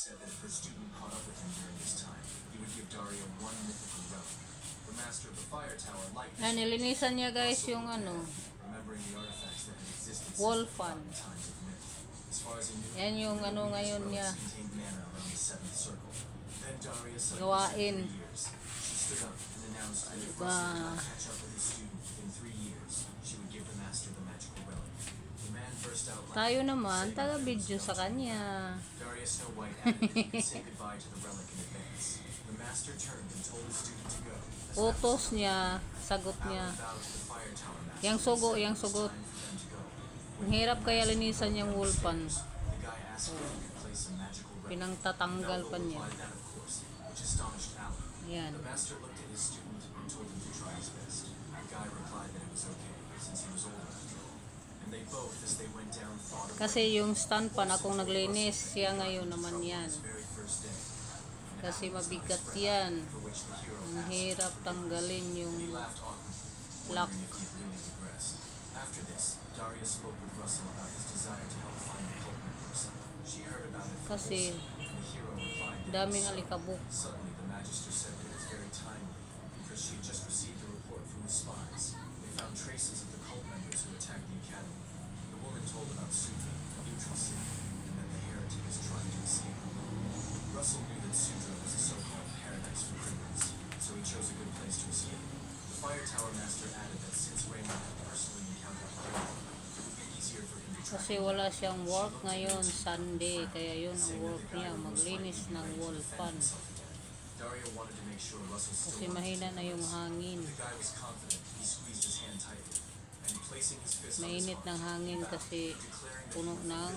said that if her student caught up with him during this time, he would give Daria one mythical relic. The master of the fire tower liked this. Nilinisan niya guys yung ano, Remembering the artifacts that had existed wall since fan. the times of myth. As far as he knew, Yan yung ano ngayon niya. contained mana around the seventh circle. Then Daria suddenly Gawain. said 3 years. She stood up and announced that if Russell did not catch up with his student within 3 years, she would give the master the magical relic. The man burst out laughing. Tayo naman, taga-video sa kanya. Daria Snow White added that he could say goodbye to the relic in advance. The master turned and told his student to go. Utos niya, sagot niya. Yang sugo, yang sugot. Ang hirap kaya linisan yung wulpan. Pinangtatanggal pa niya. Yan. Kasi yung stand pan akong naglinis, siya ngayon naman yan. Kasi mabigat yan. Ang hirap tanggalin yung lock. Kasi daming alikabok. Russell knew that Sudra was a so-called paradise for criminals, so he chose a good place to escape. The fire tower master added that since Raymond had personally encountered Daria, it would be easier for him to track Kasi wala siyang work ngayon, Sunday, kaya yun ang work niya, maglinis ng wall fan. Daria wanted to make sure Russell Kasi still mahina na yung hangin. The guy was confident. He squeezed his hand tightly, and placing his fist on his Mainit ng heart, hangin kasi puno ng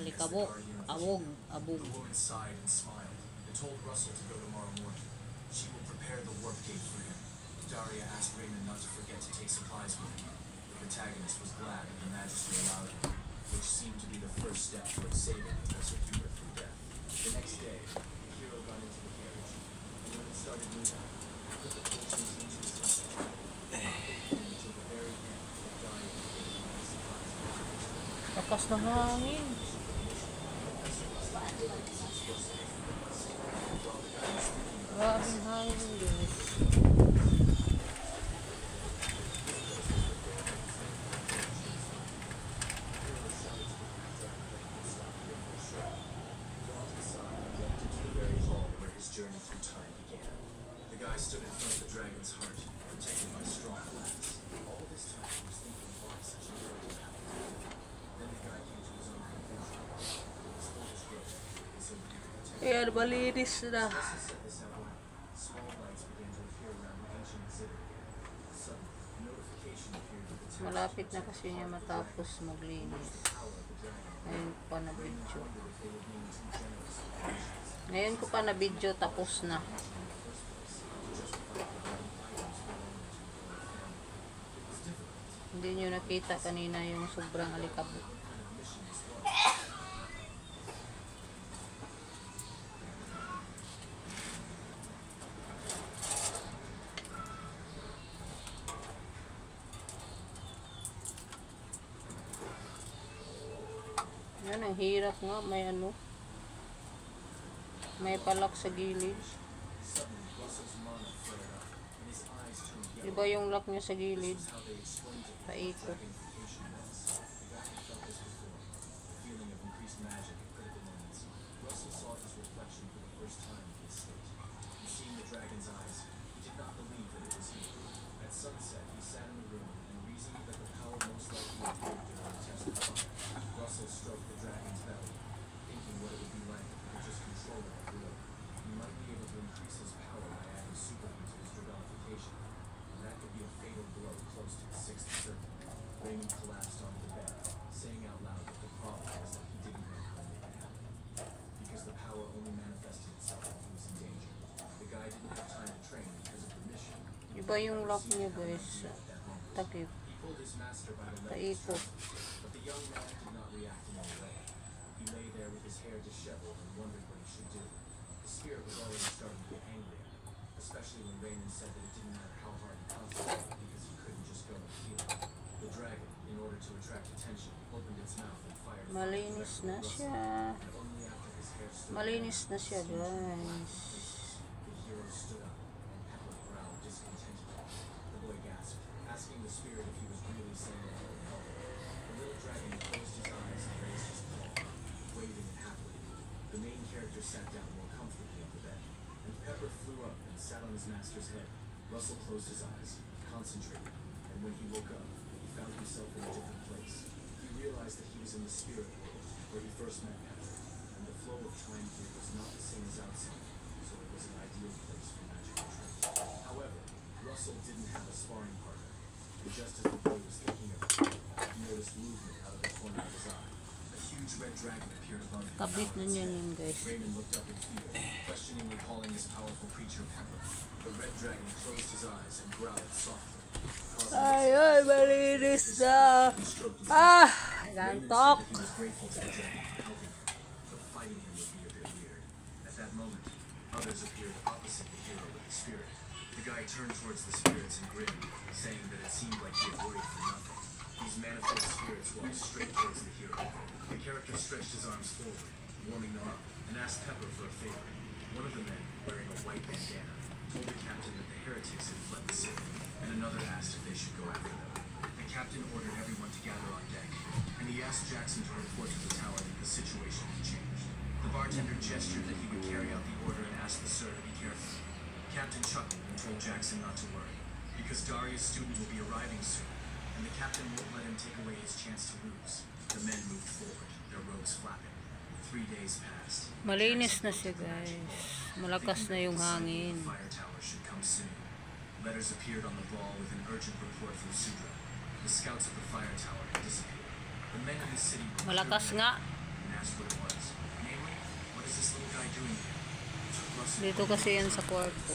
alikabok, abog. the woman sighed and smiled and told Russell to go tomorrow morning. She will prepare the warp gate for him. Daria asked Raymond not to forget to take supplies with him. The protagonist was glad that the Magister allowed him, which seemed to be the first step towards saving Professor Hubert from death. The next day, the hero got into the carriage, and when it started moving, he put the torches into his instrument, until the very end of Daria gave him a surprise. Lakas ng hangin. Grabing hangin guys. Journey through time began. The guy stood in front of the dragon's heart, protected by strong glass. All this time he was thinking why such a miracle happened. Then the guy came to his own conclusion. It was for his growth, and so he could protect it. Ayan, malinis na. As he set this out loud, small lights began to appear around the ancient exhibit again. Suddenly, a notification appeared with the text. Malapit na kasi niya matapos maglinis. Ngayon ko pa na video. Ngayon ko pa na video, tapos na. Hindi nyo nakita kanina yung sobrang alikabok. Yan, ang hirap nga. May ano. May palak sa gilid. Diba yung lock niya sa gilid? Paikot. Russell stroked the dragon's belly, thinking what it would be like if he could just control it at will. He might be able to increase his power by adding superheat to his dragonification, and that could be a fatal blow close to the sixth circle. Raymond collapsed onto the bed, saying out loud that the problem was that he didn't know how to make it happen, because the power only manifested itself when he was in danger. The guy didn't have time to train because of the mission. Iba yung lock niya guys. Takip. He pulled his master by the leg, Paikot. but the young man did not react in any way. He lay there with his hair disheveled and wondered what he should do. The spirit was already starting to get angry at him, especially when Raymond said that it didn't matter how hard he concentrated because he couldn't just go and feel it. The dragon, in order to attract attention, opened its mouth and fired. Malinis na siya. And only after his hair stood up. Malinis na siya, guys. The hero stood up, and Pepper growled discontentedly. The boy gasped, asking the spirit if he was really saying that he would help him. The little dragon closed his eyes and raised his paw, waving it happily. The main character sat down more comfortably on the bed, and Pepper flew up and sat on his master's head. Russell closed his eyes, concentrated, and when he woke up, he found himself in a different place. He realized that he was in the spirit world, where he first met Pepper, and the flow of time here was not the same as outside, so it was an ideal place for magical training. However, Russell didn't have a sparring partner, and just as the boy was thinking of it, he noticed movement out of the corner of his eye. A huge red dragon appeared above him. Kabit na niyan yun, guys. Raymond looked up in fear, questioningly calling his powerful creature Pepper. The red dragon closed his eyes and growled softly. Ay, malinis na. Ah, gantok. He was grateful to the dragon for helping him, but fighting him would be a bit weird. At that moment, others appeared opposite the hero with the spirit. The guy turned towards the spirits and grinned, saying that it seemed like he had worried for nothing. These manifold spirits walked straight towards the hero. The character stretched his arms forward, warming them up, and asked Pepper for a favor. One of the men, wearing a white bandana, told the captain that the heretics had fled the city, and another asked if they should go after them. The captain ordered everyone to gather on deck, and he asked Jackson to report to the tower that the situation had changed. The bartender gestured that he would carry out the order and asked the sir to be careful. Captain chuckled and told Jackson not to worry, because Daria's student will be arriving soon, and the captain won't let him take away his chance to lose. The men moved forward, their robes flapping. 3 days passed. Malinis na siya, guys. Malakas na yung hangin. The fire tower should come soon. Letters appeared on the wall with an urgent report from Sudra. The scouts at the fire tower had disappeared. The men in the city were Malakas nga. and asked what it was. Namely, what is this little guy doing here? It took Russell Dito kasi yan sa kwarto.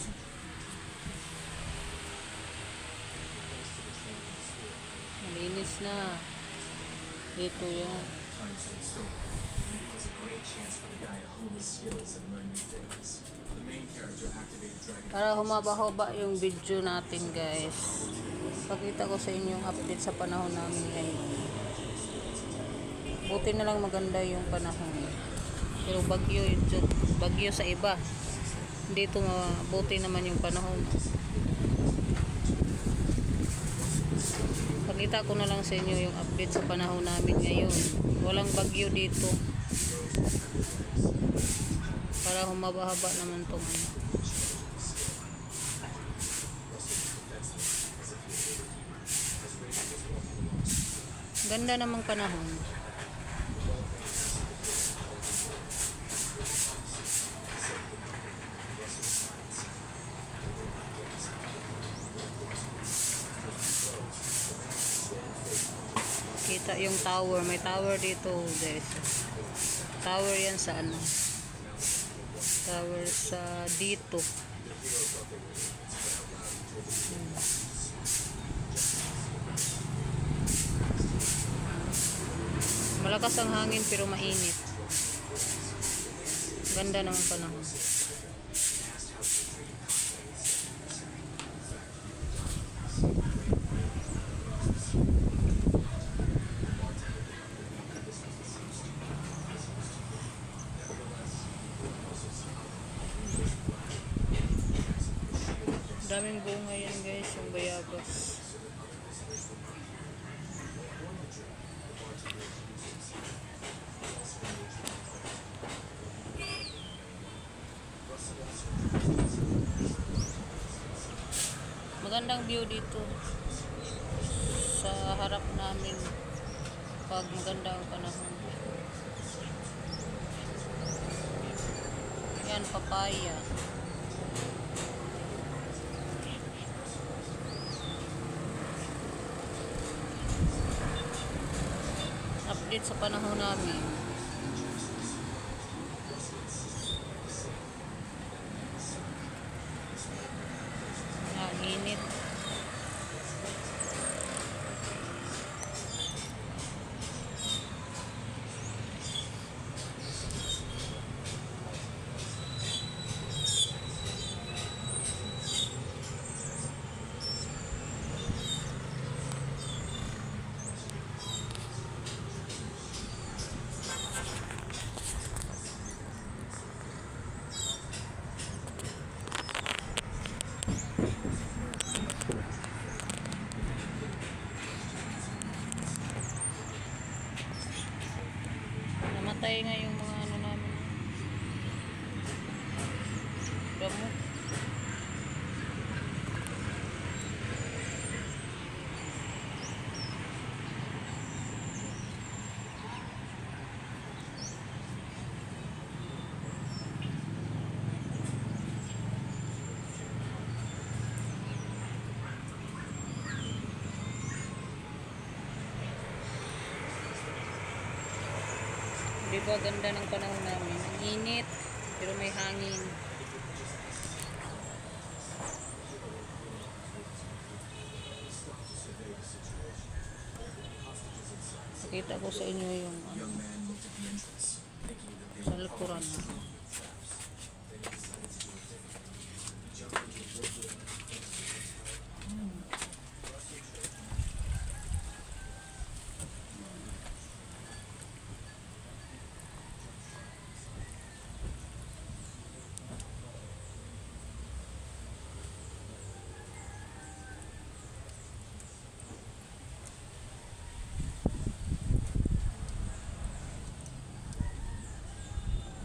Malinis na. Dito yan. time stood still. It was a great chance for the guy to hone his skills and learn new things. The main character activated Dragon. Para humaba-haba yung video natin, guys. Pakita ko sa inyo yung update sa panahon namin ngayon. Buti na lang maganda yung panahon. Pero bagyo sa iba. Dito mabuti naman yung panahon. Pakita ko na lang sa inyo yung update sa panahon namin ngayon. Walang bagyo dito. Para humaba-haba naman tong ano. Ganda namang panahon. Kita yung tower. May tower dito, guys. Tower yan sa ano. Tower sa dito. Malakas ang hangin pero mainit. Ganda naman panahon. Daming bunga yan, guys, yung bayabas. Magandang view dito sa harap namin pag maganda ang panahon. Yan, papaya. Update sa panahon namin. Ang init. Napakaganda ng panahon namin. Ang init, pero may hangin. Pakita ko sa inyo yung Young man looked at the entrance, thinking that they sa were likuran.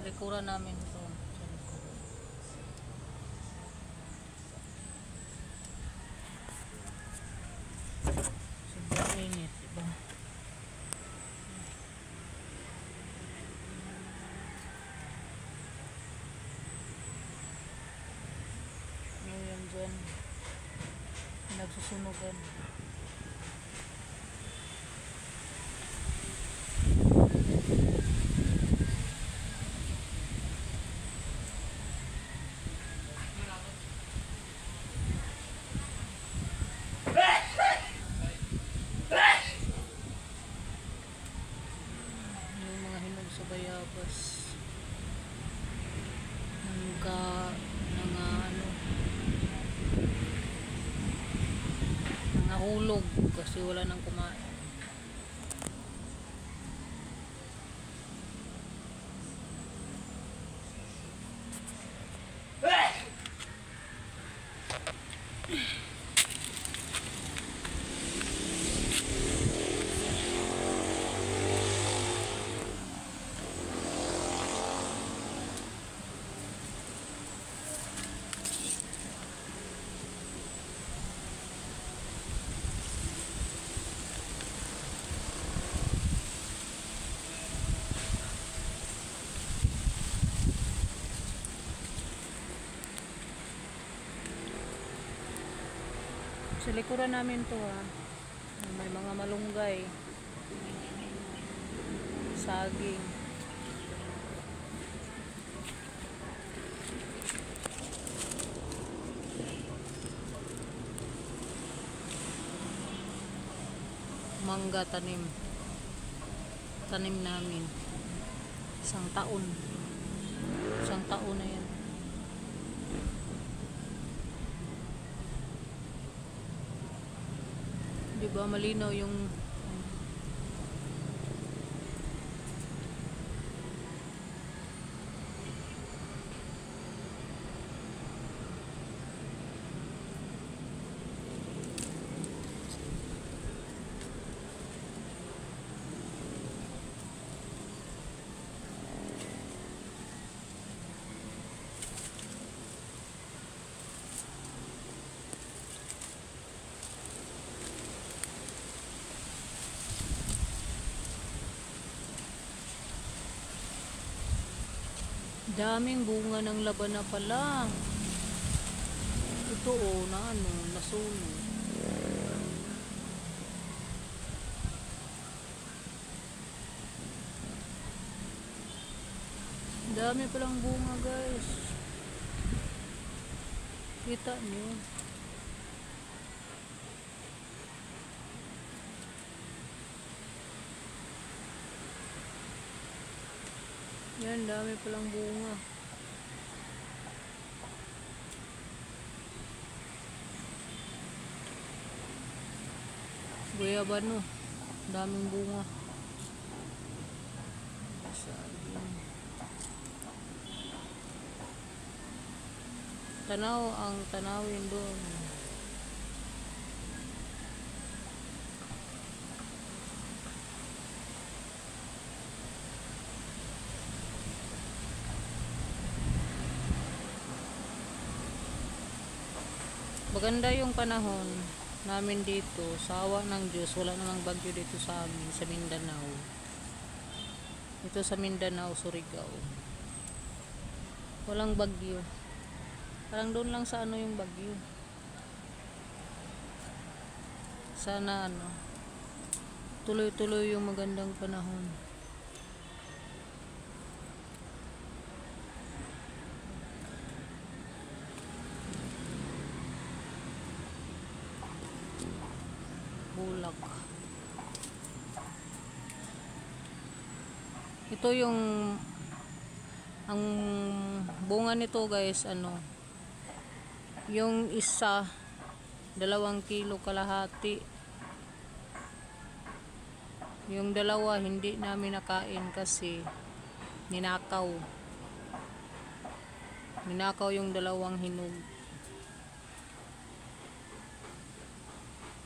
Likuran namin ito. Sobrang init, diba? Ano yan dyan? Nagsusunugan. Yung mga hinog sa bayabas. Nahulog kasi wala nang kumain. Sa likuran namin to may mga malunggay, saging, mangga tanim namin isang taon na yan. Diba malinaw yung daming bunga ng laban na pala. Ito na nasunog. Dami palang bunga, guys. Kita niyo. Yan, dami palang bunga. Guyabano, daming bunga. Tanaw ang tanawin doon. Maganda yung panahon namin dito. Sa awa ng Diyos, wala namang bagyo dito sa amin, sa Mindanao. Ito sa Mindanao, Surigao. Walang bagyo. Parang doon lang sa yung bagyo. Sana tuloy-tuloy yung magandang panahon. ulak. Ito yung ang bunga nito guys, yung isa 2 kilo kalahati. Yung dalawa hindi namin nakain kasi ninakaw yung 2 hinog.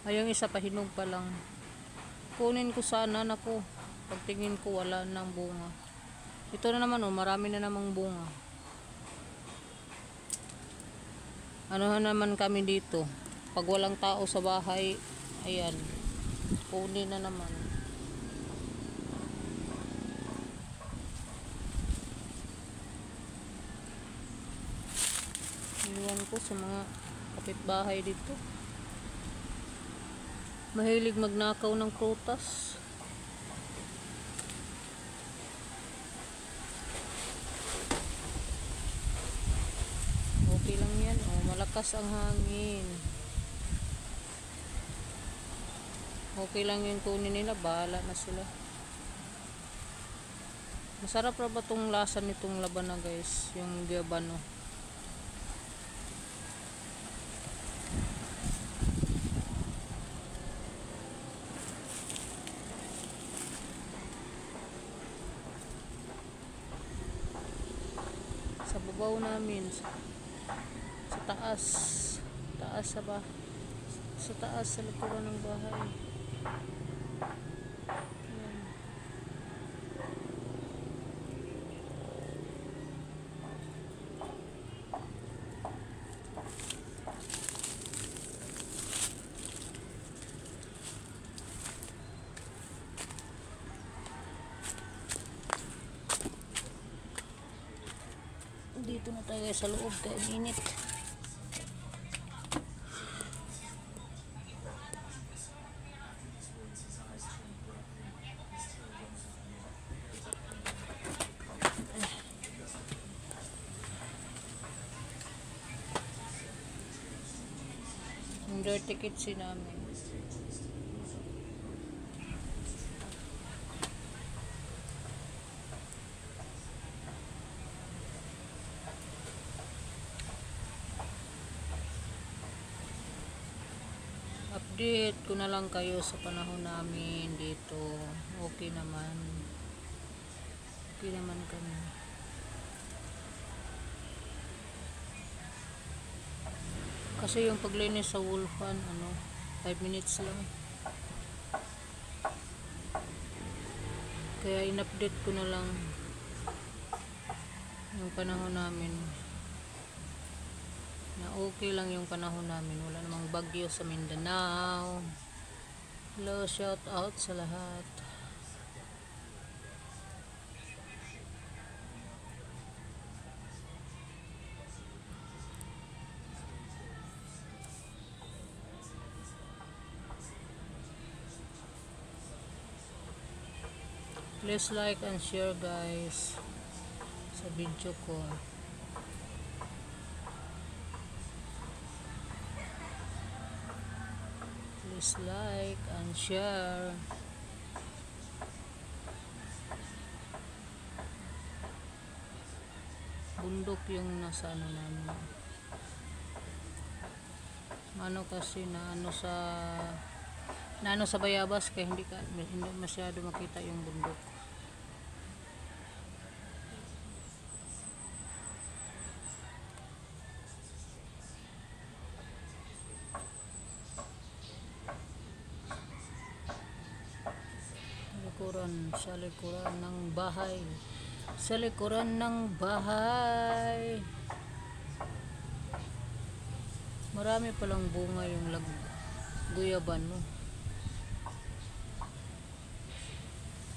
Ay, yung isa pa hinog pa lang. Kunin ko sana, naku, pagtingin ko wala nang bunga. Ito na naman, marami na namang bunga. Ano naman kami dito, pag walang tao sa bahay, ayan, kunin na naman. Iwan ko sa mga kapitbahay dito, mahilig magnakaw ng prutas. Okay lang yan, malakas ang hangin. Okay lang yung kunin nila, bahala na sila. Masarap na ba tong lasa nitong laban na guys, yung guyabano? Sa babaw namin, sa taas sa likuran ng bahay. Ayan. Dito na tayo sa loob, kaya init. Yung dirty kitchen namin. Update ko na lang kayo sa panahon namin dito. Okay naman kami. Kasi yung paglinis sa Wolfan, 5 minutes lang. Kaya in-update ko na lang yung panahon namin. Na okay lang yung panahon namin. Wala namang bagyo sa Mindanao. Hello, shout out sa lahat. Please like and share guys sa video ko. Please like and share. Bundok yung nasa namin. Kasi sa Bayabas, kaya hindi masyado makita yung bundok. Sa likuran ng bahay marami palang bunga yung guyabano.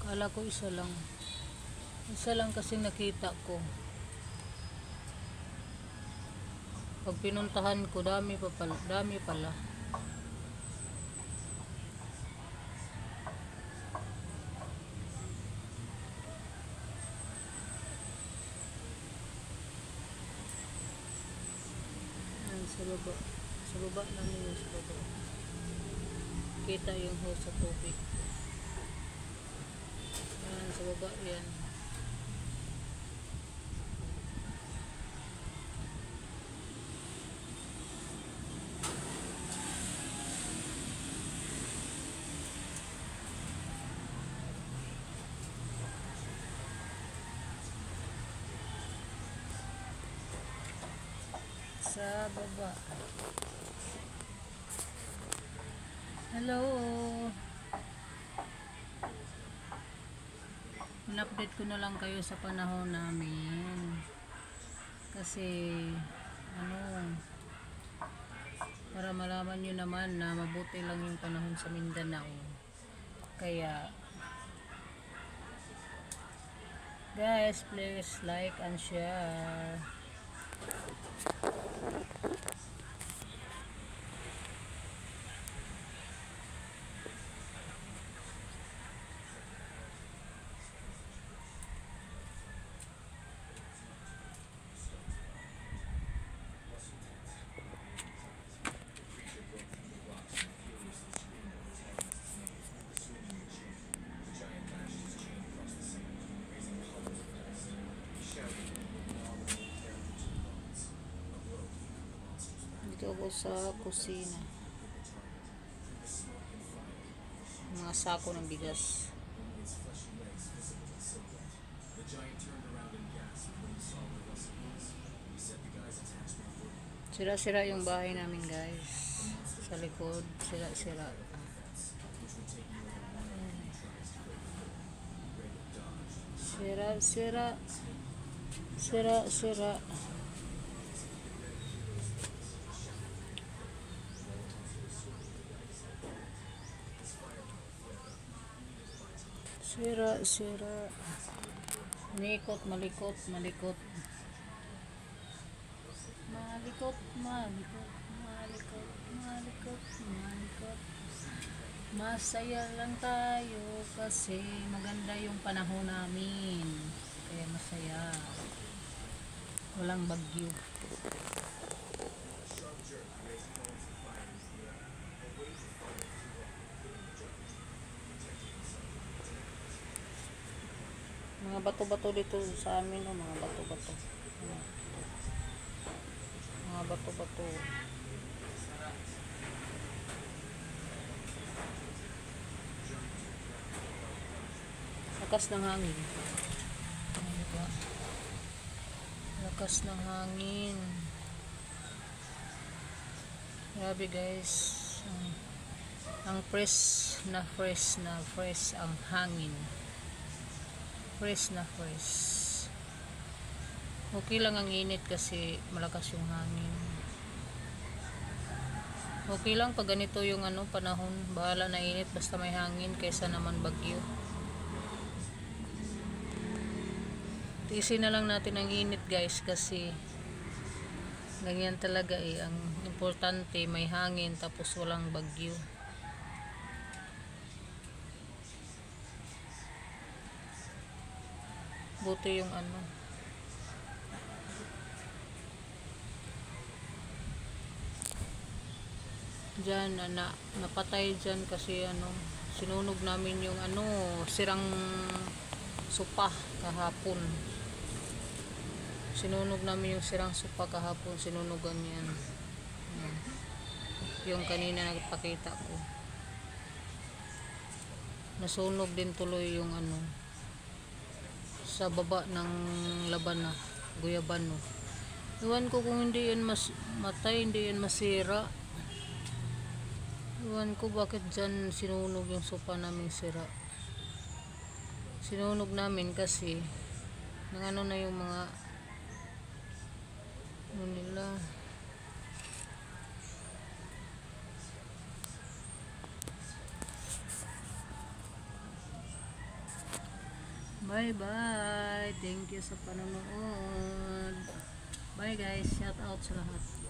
Kala ko isa lang kasi nakita ko. Pag pinuntahan ko, dami pala. Sa baba namin yung sa baba. kita yung hose sa tubig. Yan, sa baba yan. Sa baba. Hello. In-update ko na lang kayo sa panahon namin. Kasi para malaman nyo naman na mabuti lang yung panahon sa Mindanao. Kaya guys, please like and share. Dito ako sa kusina. Mga sako ng bigas. Sira-sira yung bahay namin guys. Sa likod, sira-sira. Sira-sira. Sira-sira. Sira-sira. Malikot, malikot, malikot. Malikot, malikot, malikot, malikot, malikot. Masaya lang tayo kasi maganda yung panahon namin. Kaya masaya. Walang bagyo. Mga bato-bato dito sa amin, oh, mga bato-bato. Mga bato-bato. Lakas ng hangin. Diba? Lakas ng hangin. Grabe guys. Ang fresh ang hangin. Fresh na fresh. Okay lang ang init kasi malakas yung hangin. Okay lang pag ganito yung panahon. Bahala na init basta may hangin kaysa naman bagyo. Tiisin na lang natin ang init guys kasi ganyan talaga eh. Ang importante may hangin tapos walang bagyo. Buti yung dyan napatay dyan kasi sinunog namin yung sirang sopa kahapon. Sinunog namin yung sirang sopa kahapon, sinunugan yan. Yung kanina nagpakita ko. Nasunog din tuloy yung sa baba ng laban na guyabano. Iwan ko kung hindi yan matay, hindi yan masira. Iwan ko bakit dyan sinunog yung sopa naming sira. Sinunog namin kasi nang na yung mga nila. Bye bye. Thank you sa panonood. Bye guys. Shout out sa lahat.